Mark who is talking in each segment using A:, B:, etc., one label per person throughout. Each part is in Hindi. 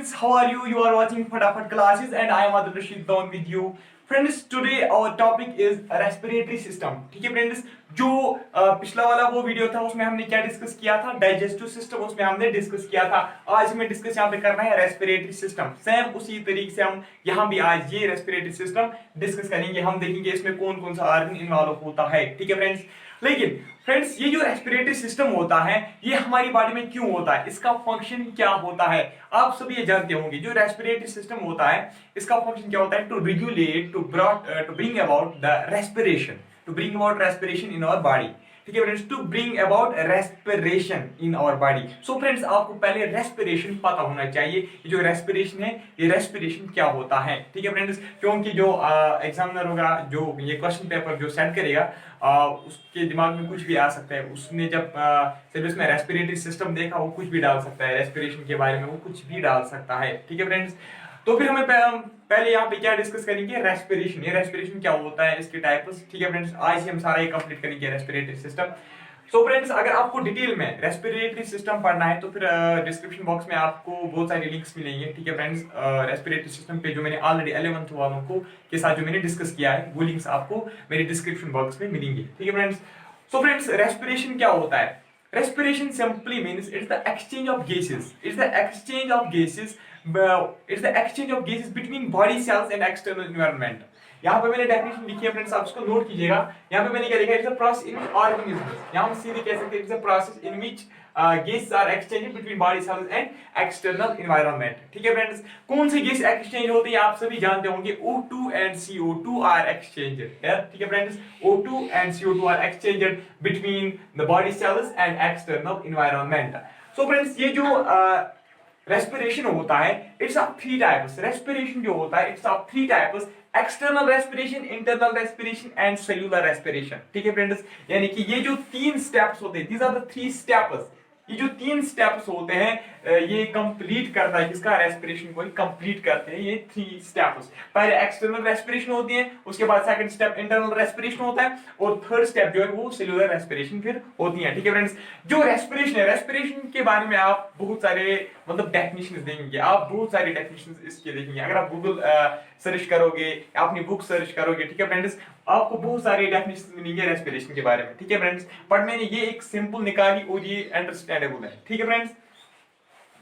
A: friends, how are you? You are watching Fatafat classes and I am Adil Rashid Dawn with you. Friends, today our topic is respiratory system. ठीक है फ्रेंड्स, जो पिछला वाला वो वीडियो था उसमें हमने क्या डिस्कस किया था, डाइजेस्टिव सिस्टम उसमें हमने डिस्कस किया था। आज हमें डिस्कस यहाँ पे करना है रेस्पिरेटरी सिस्टम। सेम उसी तरीके से हम यहाँ भी आज ये रेस्पिरेटरी सिस्टम डिस्कस करेंगे। हम देखेंगे इसमें कौन कौन सा ऑर्गन इन्वॉल्व होता है। ठीक है फ्रेंड्स, लेकिन फ्रेंड्स ये जो रेस्पिरेटरी सिस्टम होता है ये हमारी बॉडी में क्यों होता है, इसका फंक्शन क्या होता है, आप सभी ये जानते होंगे। जो रेस्पिरेटरी सिस्टम होता है इसका फंक्शन क्या होता है, to regulate, to bring about the respiration, to bring about respiration in our body. ठीक है friends, to bring about respiration in our body. So friends, आपको पहले रेस्पिरेशन पता होना चाहिए। ये जो रेस्पिरेशन है ये रेस्पिरेशन क्या होता है। ठीक है फ्रेंड्स, क्योंकि जो एग्जामिनर होगा, जो ये क्वेश्चन पेपर जो सेंड करेगा, उसके दिमाग में कुछ भी आ सकता है। उसने जब सिलेबस में रेस्पिरेटरी सिस्टम देखा वो कुछ भी डाल सकता है, रेस्पिरेशन के बारे में वो कुछ भी डाल सकता है। ठीक है फ्रेंड्स, तो फिर हमें पहले यहाँ पे क्या डिस्कस करेंगे, रेस्पिरेशन। ये रेस्पिरेशन क्या होता है, इसके टाइप्स। ठीक है फ्रेंड्स, आज ही हम सारा ये कंप्लीट करेंगे रेस्पिरेटरी सिस्टम। सो फ्रेंड्स, अगर आपको डिटेल में रेस्पिरेटरी सिस्टम पढ़ना है तो फिर डिस्क्रिप्शन बॉक्स में आपको बहुत सारे लिंक्स मिलेंगे। ठीक है फ्रेंड्स, रेस्पिरेटरी सिस्टम पे जो मैंने ऑलरेडी 11th वालों को के साथ जो मैंने डिस्कस किया है वो लिंक्स आपको मेरे डिस्क्रिप्शन बॉक्स में मिलेंगे। ठीक है फ्रेंड्स, सो फ्रेंड्स रेस्पिरेशन क्या होता है। Respiration simply means it's the exchange of gases. It's the exchange of gases. It's the exchange of gases between body cells and external environment. यहाँ पे मैंने डेफिनेशन लिखी है फ्रेंड्स, आप इसको नोट कीजिएगा। यहाँ पे मैंने क्या लिखा है, it's a process in organism. यहाँ हम सीधे कह सकते हैं it's a process in which gases are exchanged between body cells and external environment. ठीक है फ्रेंड्स, कौन से गैस एक्सचेंज होते हैं आप सभी जानते होंगे, O2 and CO2 are exchanged. ठीक है friends, O2 and CO2 are exchanged between the body cells and external environment. So friends, ये जो रेस्पिरेशन होता है it's of three types. Respiration जो होता है it's of three types, external respiration, internal respiration and cellular respiration. ठीक है फ्रेंड्स, यानी कि ये जो तीन स्टेप्स होते हैं, these are the three steps. ये जो तीन स्टेप्स होते हैं ये कंप्लीट करता है किसका, रेस्पिरेशन को कंप्लीट करते हैं ये थ्री स्टेप्स। पहले एक्सटर्नल रेस्पिरेशन होती है, उसके बाद सेकंड स्टेप इंटरनल रेस्पिरेशन होता है और थर्ड स्टेप जो है वो सेल्यूलर रेस्पिरेशन फिर होती है। ठीक है फ्रेंड्स, जो रेस्पिरेशन है, रेस्पिरेशन के बारे में आप बहुत सारे मतलब डेफिनेशंस देखेंगे, आप बहुत सारे डेफिनेशंस इसके देखेंगे। अगर आप गूगल सर्च करोगे, अपनी बुक सर्च करोगे, ठीक है फ्रेंड्स, आपको बहुत सारे डेफिनेशंस मिलेंगे रेस्पिरेशन के बारे में। ठीक है फ्रेंड्स, बट मैंने ये एक सिंपल निकाली और ये अंडरस्टैंडेबल है। ठीक है फ्रेंड्स,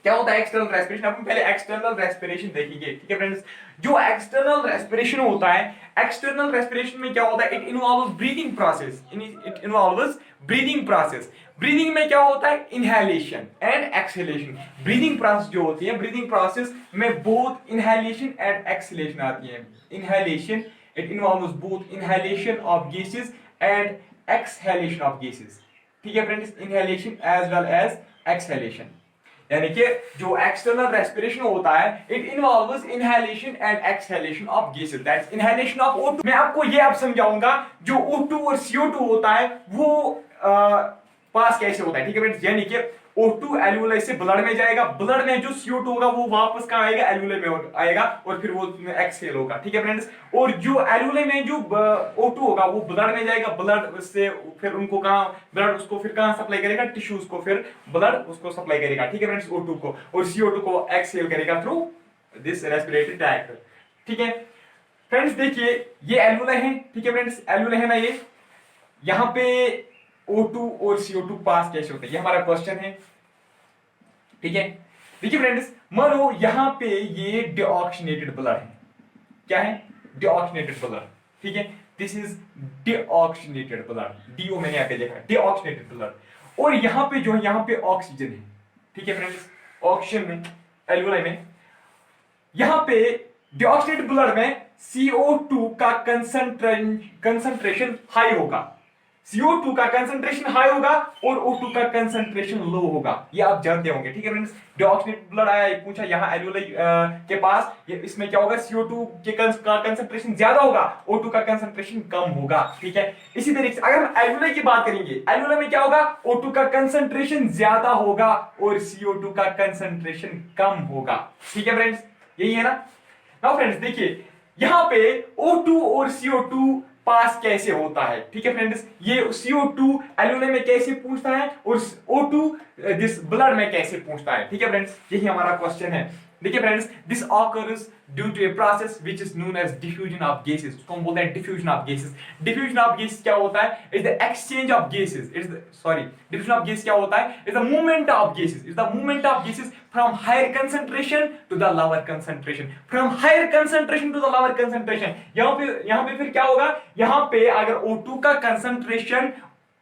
A: क्या होता है एक्सटर्नल रेस्पिरेशन, अपन पहले एक्सटर्नल रेस्पिरेशन देखेंगे। ठीक है फ्रेंड्स, जो एक्सटर्नल रेस्पिरेशन होता है, एक्सटर्नल रेस्पिरेशन में क्या होता है, it involves breathing process. It involves breathing process. Breathing में क्या होता है, inhalation and exhalation. Breathing process जो होती है, ब्रीदिंग प्रोसेस में बोथ इनहेलेशन एंड एक्सहेलेशन आती है। Inhalation, it involves both inhalation of gases and exhalation of gases. ठीक है friends, inhalation as well as exhalation. यानी कि जो एक्सटर्नल रेस्पिरेशन होता है it involves inhalation and exhalation of gases, that's inhalation of O2। मैं आपको ये अब समझाऊंगा जो O2 और CO2 होता है वो पास कैसे होता है। ठीक है फ्रेंड्स, यानी कि O2 एल्वुलाई से ब्लड में जाएगा, ब्लड में जो CO2 होगा वो वापस कहां आएगा, एल्वुलाई में आएगा और फिर वो एक्सहेल होगा। ठीक है फ्रेंड्स, और जो एल्वुलाई में जो O2 होगा वो ब्लड में जाएगा, ब्लड से फिर उनको कहां, ब्लड उसको फिर कहां सप्लाई करेगा, टिश्यूज को, फिर ब्लड उसको सप्लाई करेगा। ठीक है फ्रेंड्स, O2 को, और CO2 को एक्सहेल करेगा थ्रू दिस रेस्पिरेटरी ट्रैक्ट। ठीक है फ्रेंड्स, देखिए ये एल्वुलाई है। ठीक है फ्रेंड्स, एल्वुलाई है ना ये, यहां पे O2 और CO2 पास कैसे होते हैं, ये हमारा क्वेश्चन है। ठीक है, देखिए फ्रेंड्स, मानो यहां पे ये डीऑक्सीनेटेड ब्लड है। क्या है, डीऑक्सीनेटेड ब्लड। ठीक है, this is deoxygenated blood, DO मैंने यहां पे देखा, डीऑक्सीनेटेड ब्लड। और यहां पे जो है, यहां पे ऑक्सीजन है। ठीक है फ्रेंड्स, ऑक्सीजन में, एल्वुलाई में, यहां पे डीऑक्सीनेटेड ब्लड में CO2 का कंसंट्रेशन हाई होगा, CO2 का कंसंट्रेशन हाई होगा और O2 का कंसंट्रेशन लो होगा, ये आप जानते होंगे। ठीक है फ्रेंड्स, डीऑक्सीनेटेड ब्लड आया, पूछा यहाँ एल्वुलाई के पास, ये इसमें क्या होगा, CO2 के कंसंट्रेशन ज्यादा होगा, O2 का कंसंट्रेशन कम होगा। ठीक है, इसी तरीके से अगर हम एल्वुलाई की बात करेंगे, एल्वुलाई में क्या होगा, O2 का कंसंट्रेशन ज्यादा होगा और CO2 का कंसंट्रेशन कम होगा। ठीक है फ्रेंड्स, यही है ना। नाउ फ्रेंड्स देखिए, यहाँ पे O2 और CO2 पास कैसे होता है। ठीक है फ्रेंड्स, ये CO2 एल्वुलाई में कैसे पूछता है और O2 दिस ब्लड में कैसे पूछता है। ठीक है फ्रेंड्स, यही हमारा क्वेश्चन है। देखिए friends, this occurs due to a process which is known as diffusion of gases. उसको हम बोलते हैं diffusion of gases. Diffusion of gases क्या होता है? Is the exchange of gases, diffusion of gas क्या होता है? Is the movement of gases, is the movement of gases from higher concentration to the lower concentration, from higher concentration to the lower concentration. यहां पे फिर क्या होगा? यहां पे अगर O2 का कंसंट्रेशन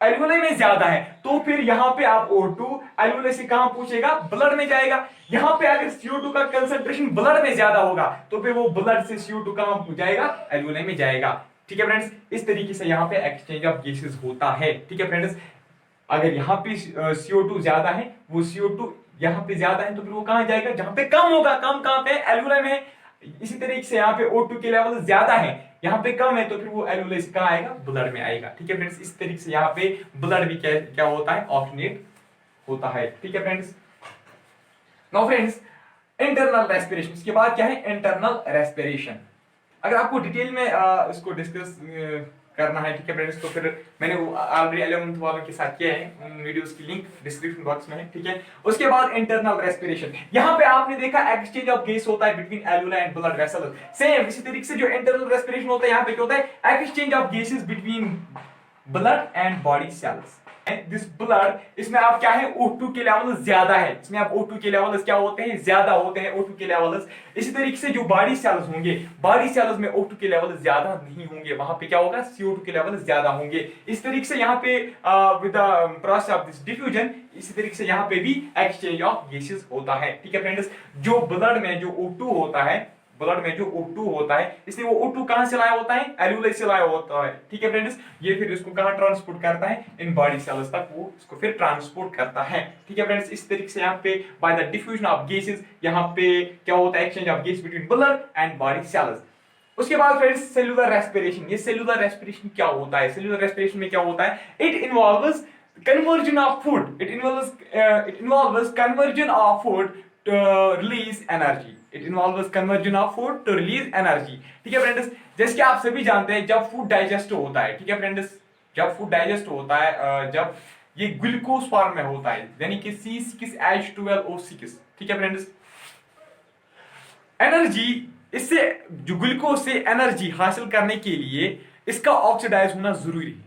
A: एल्वुलाई में ज्यादा है तो फिर यहां पे आप O2 एल्वुलाई से कहां पूछेगा? ब्लड में जाएगा। यहां पे अगर CO2 का कंसंट्रेशन ब्लड में ज्यादा होगा तो फिर वो ब्लड से CO2 कहां जाएगा? एल्वुलाई में जाएगा। ठीक है फ्रेंड्स, इस तरीके से यहां पे एक्सचेंज ऑफ गैसेस होता है। ठीक है फ्रेंड्स, अगर यहां पे CO2 ज्यादा है, वो CO2 यहां पे ज्यादा है तो फिर वो कहां जाएगा? जहां पे कम होगा। कम कहां पे? एल्वुलाई में है। इसी तरीके से यहाँ पे O2 के लेवल ज्यादा है, यहाँ पे कम है तो फिर वो एल्वुलाई से कहां आएगा? ब्लड में आएगा। ठीक है फ्रेंड्स, इस तरीके से यहाँ पे ब्लड भी क्या होता है? ऑक्सीनेट होता है। ठीक है friends, now friends internal respiration. इसके बाद क्या है? Internal respiration. अगर आपको डिटेल में इसको डिस्कस करना है, ठीक है फ्रेंड्स, तो फिर मैंने ऑलरेडी 11th वालों के साथ किया है, उन वीडियोस की लिंक डिस्क्रिप्शन बॉक्स में है। ठीक है, उसके बाद इंटरनल रेस्पिरेशन। यहाँ पे आपने देखा एक्सचेंज ऑफ गैस होता है between alveoli and blood vessels. Same इसी तरीके से जो इंटरनल रेस्पिरेशन होता है, यहाँ पे क्या होता है? Exchange of gases between blood and body cells. This blood, इसमें आप क्या है? O2 के लेवल ज्यादा है, इसमें आप O2 के लेवल्स क्या होते हैं? ज्यादा होते हैं O2 के लेवल्स। इसी तरीके से जो बॉडी सेल्स होंगे, बॉडी सेल्स में O2 के लेवल ज्यादा नहीं होंगे, वहां पे क्या होगा? CO2 के लेवल ज्यादा होंगे। इस तरीके से यहाँ पे with the process of this diffusion, इसी तरीके से यहाँ पे भी एक्सचेंज ऑफ गैसेस होता है। ठीक है फ्रेंड्स, जो ब्लड में जो O2 होता है, ब्लड में जो O2 होता है, इसलिए वो O2 कहां से लाया होता है? एल्वुलाई से लाया होता है। ठीक है फ्रेंड्स, ये फिर इसको कहां ट्रांसपोर्ट करता है? इन बॉडी सेल्स तक वो इसको फिर ट्रांसपोर्ट करता है। ठीक है फ्रेंड्स, इस तरीके से यहाँ पे by the diffusion of gases यहाँ पे क्या होता है? Exchange of gas between blood and body cells. उसके बाद फ्रेंड्स सेलुलर रेस्पिरेशन। ये सेलुलर रेस्पिरेशन क्या होता है? सेलुलर रेस्पिरेशन में क्या होता है? It involves conversion of food, it involves conversion of food to release energy, it involves conversion of food to release energy। ठीक है फ्रेंड्स, जैसे कि आप सभी जानते हैं जब फूड डाइजेस्ट होता है, ठीक है फ्रेंड्स, जब फूड डाइजेस्ट होता है, जब ये ग्लूकोज फॉर्म में होता है, यानी कि C6H12O6। ठीक है फ्रेंड्स, एनर्जी, इससे जो ग्लूकोज से एनर्जी हासिल करने के लिए इसका ऑक्सीडाइज होना जरूरी है।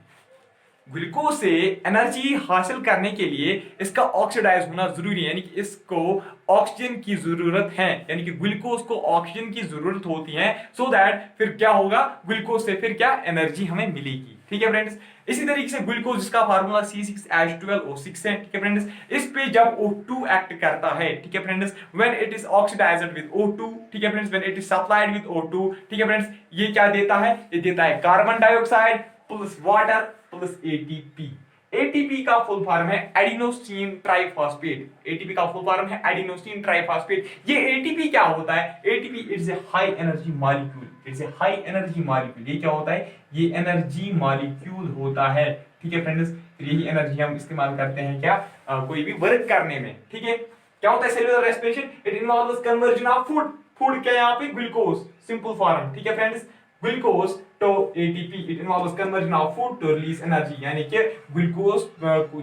A: ग्लूकोज से एनर्जी हासिल करने के लिए इसका ऑक्सीडाइज होना जरूरी है, यानी कि इसको ऑक्सीजन की जरूरत है, यानी कि ग्लूकोज को ऑक्सीजन की जरूरत होती है, सो दैट फिर क्या होगा? ग्लूकोज से फिर क्या एनर्जी हमें मिलेगी। ठीक है फ्रेंड्स, इसी तरीके से ग्लूकोज, जिसका फार्मूला C6H12O6 है। ठीक है फ्रेंड्स, इस पे जब O2 एक्ट करता है, ठीक है friends, when it is oxidized with O2, ठीक है friends, when it is supplied with O2, ठीक है फ्रेंड्स, ये क्या देता है? ये देता है carbon dioxide plus water plus ATP। ATP का फुल फॉर्म है एडिनोसिन ट्राइफॉस्फेट। ATP का फुल फॉर्म है एडिनोसिन ट्राइफॉस्फेट। ये ATP क्या होता है? ATP it's a high energy molecule, it's a high energy molecule. ये क्या होता है? ये एनर्जी मॉलिक्यूल होता है। ठीक है फ्रेंड्स, यही एनर्जी हम इस्तेमाल करते हैं क्या? कोई भी वर्क करने में। ठीक है, क्या होता है cellular respiration? It involves conversion of food. Food क्या है यहाँ पे? Glucose, simple form. ठीक है friends, glucose to ATP, it involves conversion of food to release energy, यानी कि ग्लूकोज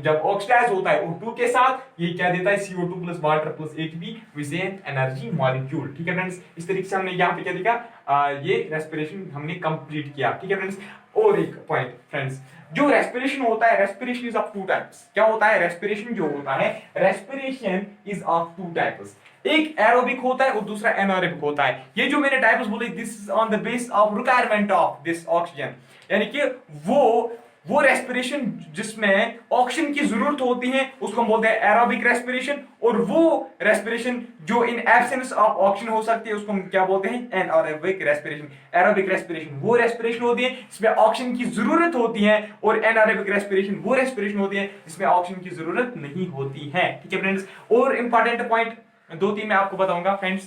A: जब ऑक्सीडाइज होता है O2 के साथ, ये क्या देता है? CO2 plus water plus ATP विच एन एनर्जी मॉलिक्यूल। ठीक है फ्रेंड्स, इस तरीके से हमने यहाँ पे क्या देखा? ये रेस्पिरेशन हमने कंप्लीट किया। ठीक है फ्रेंड्स, और एक पॉइंट फ्रेंड्स, जो रेस्पिरेशन होता है, respiration is of two types. क्या होता है? रेस्पिरेशन जो होता है, respiration is of two types. एक एरोबिक होता है और दूसरा एनारोबिक होता है। ये जो मैंने टाइप्स बोले, this is on the base of requirement of this oxygen, यानी कि वो रेस्पिरेशन जिसमें ऑक्सीजन की जरूरत होती है उसको हम बोलते हैं एरोबिक रेस्पिरेशन, और वो रेस्पिरेशन जो इन एब्सेंस ऑफ ऑक्सीजन हो सकती है उसको हम क्या बोलते हैं? Anaerobic respiration. एरोबिक रेस्पिरेशन वो रेस्पिरेशन होती है जिसमें ऑक्सीजन की जरूरत होती है, और एनारोबिक रेस्पिरेशन वो रेस्पिरेशन होती है जिसमें ऑक्सीजन की जरूरत नहीं होती है। ठीक है फ्रेंड्स, और इंपॉर्टेंट पॉइंट 2-3 मैं आपको बताऊंगा फ्रेंड्स।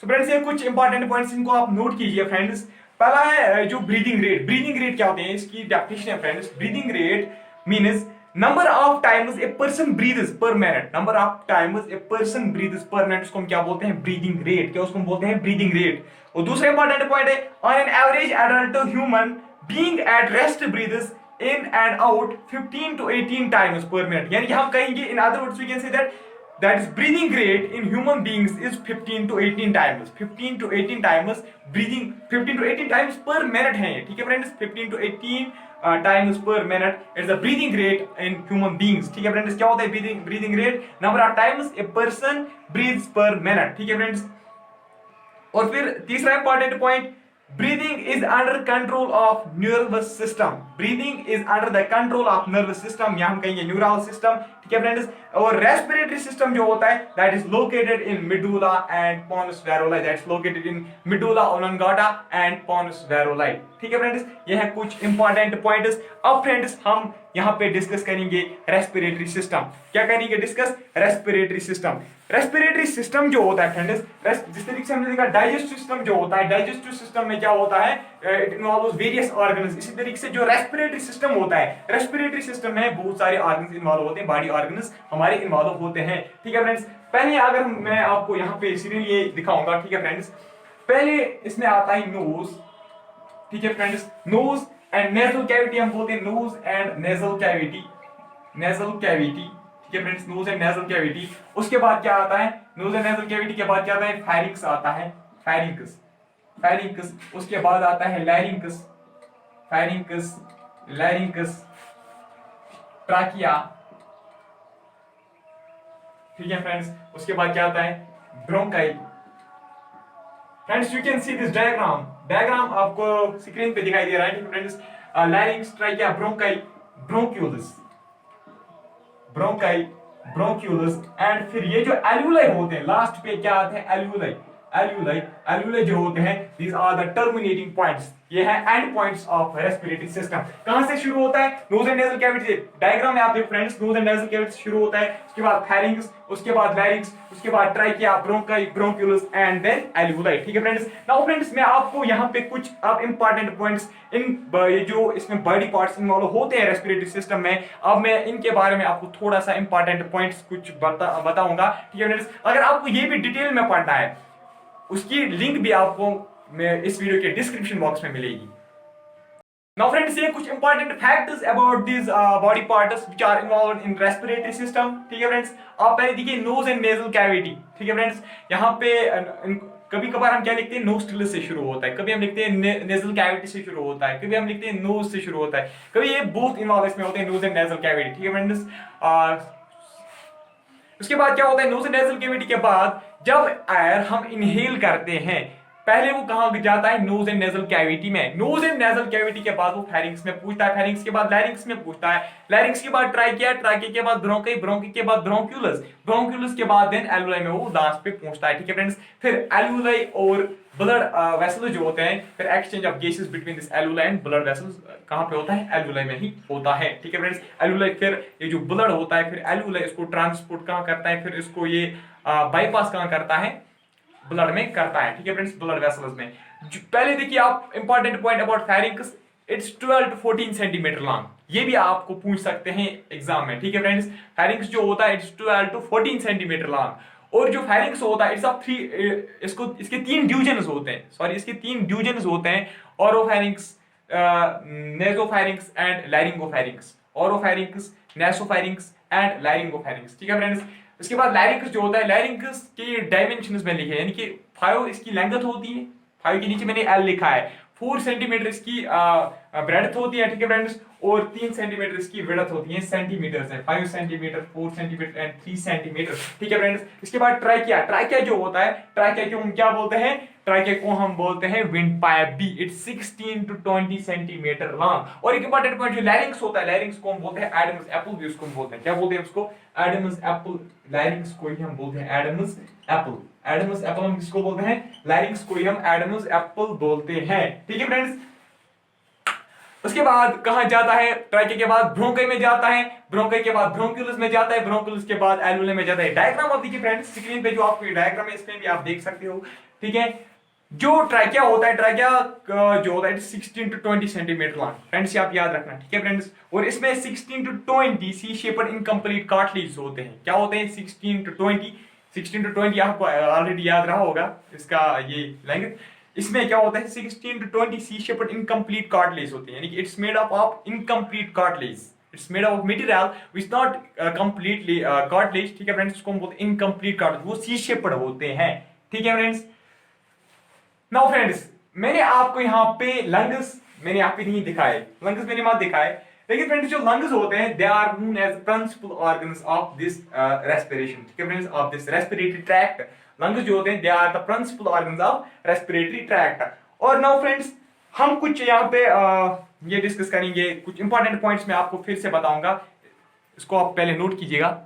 A: सो फ्रेंड्स, ये कुछ इंपॉर्टेंट पॉइंट्स, इनको आप नोट कीजिए फ्रेंड्स। पहला है जो ब्रीदिंग रेट। ब्रीदिंग रेट क्या होते हैं? इसकी डेफिनेशन है friends, breathing rate means number of times a person breathes per minute. Number of times a person breathes per minute, उसको हम क्या बोलते हैं? Breathing rate. क्या उसको हम बोलते हैं? Breathing rate. और दूसरा इंपॉर्टेंट पॉइंट है, on an average adult human being at rest breathes in and out 15 to 18 times per minute, यानी कि हम कहेंगे in other words we can say that that is breathing rate in human beings is 15 to 18 times 15 to 18 times breathing 15 to 18 times per minute है ठीक है friends 15 to 18 times per minute is the breathing rate in human beings ठीक है फ्रेंड्स क्या होता है breathing rate number of times a person breathes per minute ठीक है फ्रेंड्स और फिर तीसरा important point breathing is under control of nervous system breathing is under the control of nervous system या हम कहेंगे neural system ठीक है फ्रेंड्स और respiratory system जो होता है that is located in medulla and pons varolai that's located in medulla oblongata and pons varolai ठीक है फ्रेंड्स ये है कुछ इंपॉर्टेंट पॉइंट्स अब फ्रेंड्स हम यहाँ पे डिस्कस करेंगे रेस्पिरेटरी सिस्टम क्या करेंगे डिस्कस रेस्पिरेटरी सिस्टम जो होता है फ्रेंड्स जिस तरीके से हमने देखा डाइजेस्टिव सिस्टम जो होता है डाइजेस्टिव सिस्टम में क्या होता है इट इन्वॉल्व्स वेरियस ऑर्गन्स इसी तरीके से जो रेस्पिरेटरी सिस्टम होता है रेस्पिरेटरी सिस्टम में बहुत सारे ऑर्गन्स इन्वॉल्व होते हैं बॉडी ऑर्गन्स हमारे इन्वॉल्व होते हैं ठीक है फ्रेंड्स पहले अगर मैं आपको यहाँ पे सीरियल ये दिखाऊंगा ठीक है फ्रेंड्स पहले इसमें आता है नोज ठीक है friends nose and nasal cavity हम बोलते हैं नोज एंड नेजल कैविटी ठीक है friends nose and nasal cavity उसके बाद क्या आता है नोज एंड नेजल कैविटी के बाद क्या आता है फेरिंक्स आता है फेरिंक्स उसके बाद आता है लैरिंक्स ट्राकिया ठीक है फ्रेंड्स उसके बाद क्या आता है bronchi friends you can see this diagram आपको स्क्रीन पे दिखाई दे रहा है friends larynx trachea bronchi bronchioles and फिर ये जो एल्यूलाई होते हैं लास्ट पे क्या आते हैं एल्यूलाई जो होते हैं these are the terminating points ये है end points of respiratory system कहां से शुरू होता है नोज एंड नेजल कैविटी से डायग्राम में आप देखो friends nose and nasal cavity से शुरू होता है उसके बाद फेरिंक्स उसके बाद लैरिंक्स उसके बाद trachea bronchi bronchioles and then alveoli ठीक है फ्रेंड्स नाउ फ्रेंड्स मैं आपको यहां पे कुछ अब इंपॉर्टेंट पॉइंट्स इन ये जो इसमें बॉडी पार्ट्स इन्वॉल्व होते हैं रेस्पिरेटरी सिस्टम में अब मैं इनके बारे में आपको थोड़ा सा इंपॉर्टेंट पॉइंट्स कुछ बताऊंगा ठीक है फ्रेंड्स अगर आपको ये भी डिटेल में पढ़ना है उसकी लिंक भी आपको इस वीडियो के डिस्क्रिप्शन बॉक्स में मिलेगी Now friends, ये कुछ important facts about these body parts which are involved in respiratory system. ठीक है फ्रेंड्स आप पहले देखिए nose and nasal cavity. ठीक है फ्रेंड्स यहाँ पे कभी कभार हम क्या लिखते हैं nostril से शुरू होता है कभी हम लिखते हैं nasal cavity से शुरू होता है कभी हम लिखते हैं nose से शुरू होता है कभी ये both involved इसमें होते हैं nose and nasal cavity. ठीक है फ्रेंड्स उसके बाद क्या होता है nose and nasal cavity के बाद जब एयर हम इनहेल करते हैं पहले वो कहां जाता है नोज एंड नेजल कैविटी में नोज एंड नेजल कैविटी के बाद वो फेरिंक्स में पूछता है फेरिंक्स के बाद लैरिंक्स में पूछता है लैरिंक्स के बाद ट्राकिया ट्राकिया के बाद ब्रोंकाई ब्रोंकी के बाद ब्रोंक्यूलस के बाद देन एल्वुलाई में वो लास्ट पे पहुंचता है ठीक है फ्रेंड्स फिर एल्वुलाई और ब्लड वेसल्स जो होते हैं फिर exchange of gases between this alveoli and blood vessels कहां पे होता है एल्वुलाई में ही होता है ठीक है फ्रेंड्स एल्वुलाई फिर ये जो ब्लड होता है फिर एल्वुलाई इसको ट्रांसपोर्ट कहां करता है फिर इसको ये बाईपास कहां करता है ब्लड में करता है ठीक है फ्रेंड्स ब्लड वेसल्स में पहले देखिए आप important point about pharynx it's 12 to 14 centimetre long ये भी आपको पूछ सकते हैं एग्जाम में ठीक है फ्रेंड्स फेरिंक्स जो होता है इट्स 12 to 14 सेंटीमीटर लॉन्ग और जो फेरिंक्स होता है इट्स ऑफ 3 इसके 3 डिवीजन्स होते हैं इसके 3 डिवीजन्स होते हैं ओरोफेरिंक्स नेसोफेरिंक्स एंड लैरिंगोफेरिंक्स ओरोफेरिंक्स नेसोफेरिंक्स एंड लैरिंगोफेरिंक्स ठीक है फ्रेंड्स उसके बाद लैरिंक्स जो होता है लैरिंक्स के डायमेंशंस में लिखे यानी कि 5 इसकी लेंथ होती है 5 के नीचे मैंने एल लिखा है 4 सेंटीमीटर इसकी ब्रेड्थ होती है ठीक है फ्रेंड्स और 3 सेंटीमीटर इसकी विड्थ होती है सेंटीमीटर से 5 सेंटीमीटर 4 सेंटीमीटर एंड 3 सेंटीमीटर ठीक है फ्रेंड्स इसके बाद ट्राकिया जो होता है ट्राकिया को हम क्या बोलते हैं ट्राकिया को हम बोलते हैं wind pipe be it's 16 to 20 centimetre long और एक इंपॉर्टेंट पॉइंट जो लैरिंक्स होता है लैरिंक्स को हम बोलते हैं एडम्स एप्पल भी उसको बोलते हैं क्या बोलते हैं उसको एडम्स एप्पल लैरिंक्स को ही हम बोलते हैं एडम्स एप्पल हम किसको बोलते हैं लैरिंक्स को ही हम एडम्स एप्पल बोलते हैं ठीक है फ्रेंड्स उसके बाद कहां जाता है ट्राकिया के बाद ब्रोंकाई में जाता है ब्रोंकाई के बाद ब्रोंक्यूलस में जाता है ब्रोंक्यूलस के बाद एल्वुलाई में जाता है डायग्राम आप देखिए फ्रेंड्स स्क्रीन पे जो आपको डायग्राम है इसमें भी आप देख सकते हो ठीक है जो ट्राकिया होता है ट्राकिया जो होता है 16 to 20 सेंटीमीटर लॉन्ग फ्रेंड्स आप याद रखना ठीक है फ्रेंड्स और इसमें 16 to 20 C shaped incomplete cartilage होते हैं क्या होते हैं 16 to 20 आपको ऑलरेडी याद रहा होगा इसका ये लेंथ इसमें क्या होता है 16 to 20 C shaped incomplete cartilage होते हैं यानी कि it's made up of incomplete cartilage it's made of material which not completely cartilage, ठीक है फ्रेंड्स, उसको हम बोलते हैं इनकम्प्लीट कार्टिलेज, वो सी शेप्ड होते हैं, ठीक है फ्रेंड्स। नाउ फ्रेंड्स, मैंने आपको यहाँ पे लंग्स मैंने यहाँ पे नहीं दिखाए, लंग्स मैंने मत दिखाए, लेकिन फ्रेंड्स जो लंग्स होते हैं they are known as principal organs of this respiration, ठीक है friends, of this respiratory tract. Lungs जो होते हैं they are the principal organs of respiratory tract. और नाउ फ्रेंड्स, हम कुछ यहाँ पे ये डिस्कस करेंगे, कुछ इंपॉर्टेंट पॉइंट्स मैं आपको फिर से बताऊंगा, इसको आप पहले नोट कीजिएगा।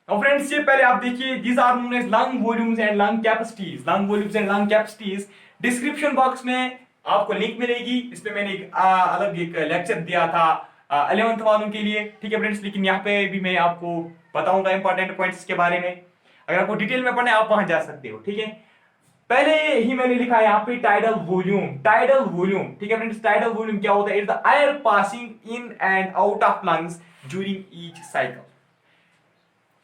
A: Now फ्रेंड्स, ये पहले आप देखिए, these are known as lung volumes and lung capacities, lung volumes and lung capacities। Description box में आपको लिंक मिलेगी, इसमें मैंने अलग एक लेक्चर दिया था 11th वालों के लिए, ठीक है फ्रेंड्स, लेकिन यहाँ पे भी मैं आपको बताऊंगा इंपॉर्टेंट पॉइंट्स के बारे में। अगर आपको डिटेल में पढ़ना है आप वहां जा सकते हो, ठीक है। पहले ही मैंने लिखा है यहाँ पे टाइडल वॉल्यूम, टाइडल वॉल्यूम, ठीक है फ्रेंड्स। टाइडल वॉल्यूम क्या होता है? It's the air passing in and out of lungs during each cycle.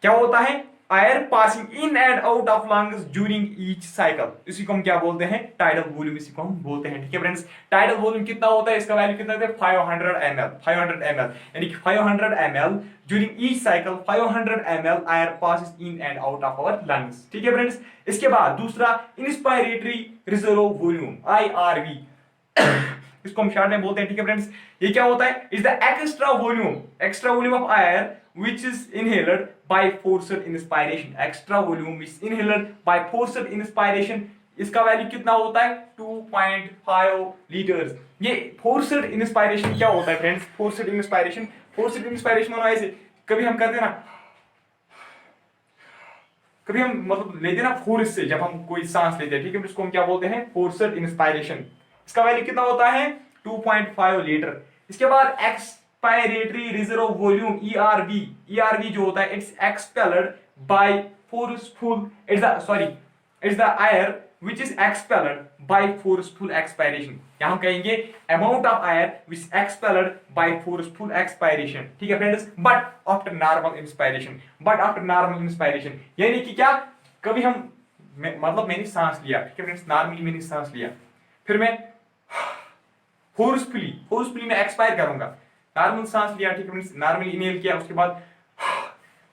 A: क्या होता है? Air passing in and out of lungs during each cycle, इसी को हम क्या बोलते हैं? टाइडल वॉल्यूम, इसी को हम बोलते हैं, ठीक है फ्रेंड्स। टाइडल वॉल्यूम कितना होता है? इसका वैल्यू कितना होता है? 500 ml, 500 ml, यानी कि 500 ml during each cycle, 500 ml air passes in and out of our lungs, ठीक है फ्रेंड्स। इसके बाद दूसरा इंस्पायरेटरी रिजर्व वॉल्यूम, IRV, इसको हम शॉर्ट में बोलते हैं, ठीक है फ्रेंड्स। ये क्या होता है? Is the extra volume of air which is inhaled by forced inspiration, extra volume which is inhaled by forced inspiration। इसका वैल्यू कितना होता है? 2.5 लीटर्स। ये फोर्स्ड इंस्पायरेशन क्या होता है फ्रेंड्स? फोर्स्ड इंस्पायरेशन मानो ऐसे, कभी हम करते हैं ना, कभी हम मतलब लेते ना फोर्स से, जब हम कोई सांस लेते हैं, ठीक है, इसको हम क्या बोलते हैं? Forced inspiration. इसका वैल्यू कितना होता है? 2.5 लीटर। इसके बाद एक्सपायरेटरी रिजर्व वॉल्यूम, ERV जो होता है, it's expelled by forceful, it's the air which is expelled by forceful expiration। यहां हम कहेंगे amount of air which is expelled by forceful expiration, ठीक है friends, but after normal inspiration, यानी कि क्या, कभी हम मतलब मैंने सांस लिया, ठीक है फ्रेंड्स, नॉर्मली मैंने सांस लिया, फिर मैं फोर्सफुली मैं एक्सपायर करूंगा। नॉर्मल सांस लिया, ठीक है फ्रेंड्स, नॉर्मली इनहेल किया, उसके बाद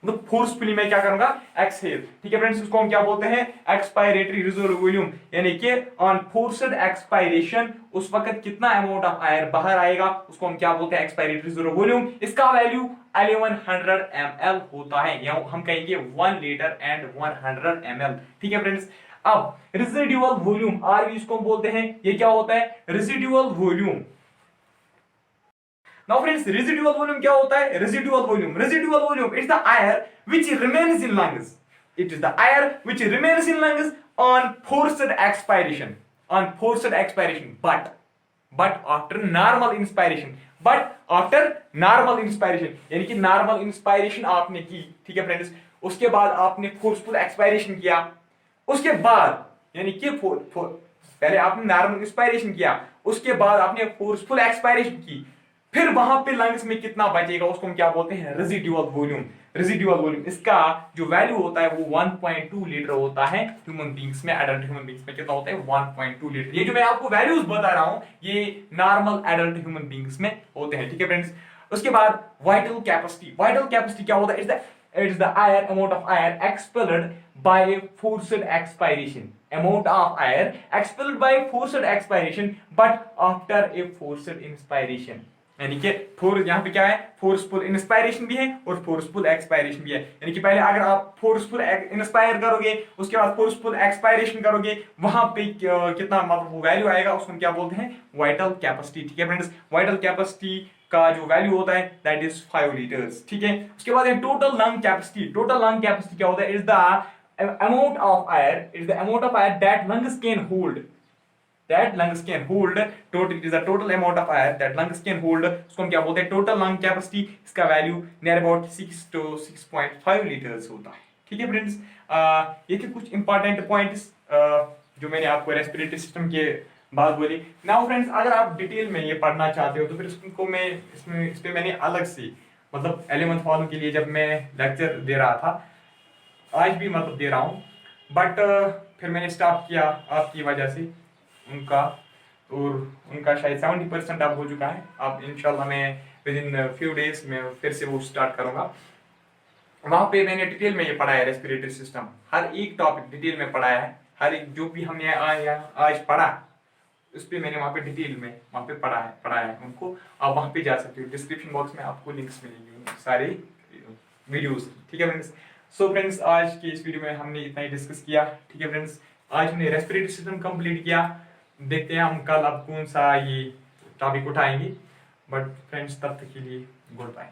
A: मतलब फोर्सफुली मैं क्या करूंगा? एक्सहेल, ठीक है फ्रेंड्स, उसको हम क्या बोलते हैं? एक्सपायरेटरी रिजर्व वॉल्यूम, यानी कि ऑन फोर्स्ड एक्सपायरेशन उस वक्त कितना अमाउंट ऑफ एयर बाहर आएगा, उसको हम क्या बोलते हैं? Expiratory reserve volume. इसका वैल्यू 1100 ml होता है, या हम कहेंगे 1 लीटर एंड 100 ml, ठीक है फ्रेंड्स। अब रेसिडुअल वॉल्यूम, RV इसको हम बोलते हैं, ये क्या होता है? Residual volume. Now friends, residual volume क्या होता है? Residual volume is the air which remains in lungs. It is the air which remains in lungs on forced expiration, but after normal inspiration, यानी कि नॉर्मल इंस्पायरेशन आपने की, ठीक है फ्रेंड्स, उसके बाद आपने फोर्सफुल एक्सपायरेशन किया, उसके बाद यानी कि पहले आपने नॉर्मल इंस्पायरेशन किया, उसके बाद आपने फोर्सफुल एक्सपायरेशन की, फिर वहां पे लंग्स में कितना बचेगा उसको हम क्या बोलते हैं? Residual volume. इसका जो वैल्यू होता है वो 1.2 लीटर होता है। ह्यूमन बींग्स में, एडल्ट ह्यूमन बींग्स में कितना होता है? 1.2 लीटर। ये जो मैं आपको वैल्यूज बता रहा हूं ये नॉर्मल एडल्ट ह्यूमन बींग्स में होते हैं, ठीक है फ्रेंड्स। उसके बाद वाइटल कैपेसिटी क्या होता है? It's the air, amount of air expelled by forced expiration, but after a forced inspiration, यानी कि यहाँ पे क्या है? फोर्सफुल इंस्पायरेशन भी है और फोर्सफुल एक्सपायरेशन भी है, यानी कि पहले अगर आप फोर्सफुल इंस्पायर करोगे, उसके बाद फोर्सफुल एक्सपायरेशन करोगे, वहां पे कितना मतलब वैल्यू आएगा, उसको हम क्या बोलते हैं? वाइटल कैपेसिटी, ठीक है फ्रेंड्स। वाइटल कैपेसिटी का जो वैल्यू होता है दैट इज 5 लीटर्स, ठीक है। उसके बाद टोटल लंग कैपेसिटी क्या होता है? Is the amount of air that lungs can hold, total is the total amount of air that lungs can hold, उसको हम क्या बोलते हैं? Total lung capacity. इसका value near about 6 to 6.5 litres होता है, ठीक है फ्रेंड्स। ये थे कुछ इंपॉर्टेंट पॉइंट्स जो मैंने आपको रेस्पिरेटरी सिस्टम के बात बोली। नाउ फ्रेंड्स, अगर आप डिटेल में ये पढ़ना चाहते हो तो फिर इसको मैं इस पे मैंने अलग से मतलब 11th वालों के लिए जब मैं लेक्चर दे रहा था, आज भी मतलब दे रहा हूँ, बट फिर मैंने स्टॉप किया आपकी वजह से, उनका और उनका शायद 70% अब हो चुका है। अब इंशाल्लाह मैं विद इन फ्यू डेज में फिर से वो स्टार्ट करूँगा। वहाँ पे मैंने डिटेल में ये पढ़ा है, रेस्पिरेटरी सिस्टम हर एक टॉपिक डिटेल में पढ़ाया है। हर एक जो भी हमने आज पढ़ा उस पर मैंने वहाँ पे डिटेल में वहाँ पे पढ़ाया है उनको। आप वहाँ पे जा सकते हो, डिस्क्रिप्शन बॉक्स में आपको लिंक्स मिलेंगे सारे वीडियोस। ठीक है फ्रेंड्स। सो फ्रेंड्स आज की इस वीडियो में हमने इतना ही डिस्कस किया। ठीक है फ्रेंड्स, आज हमने रेस्पिरेटरी सिस्टम कंप्लीट किया। देखते हैं हम कल अब कौन सा ये टॉपिक उठाएंगे। बट फ्रेंड्स तब तक के लिए गुड बाय।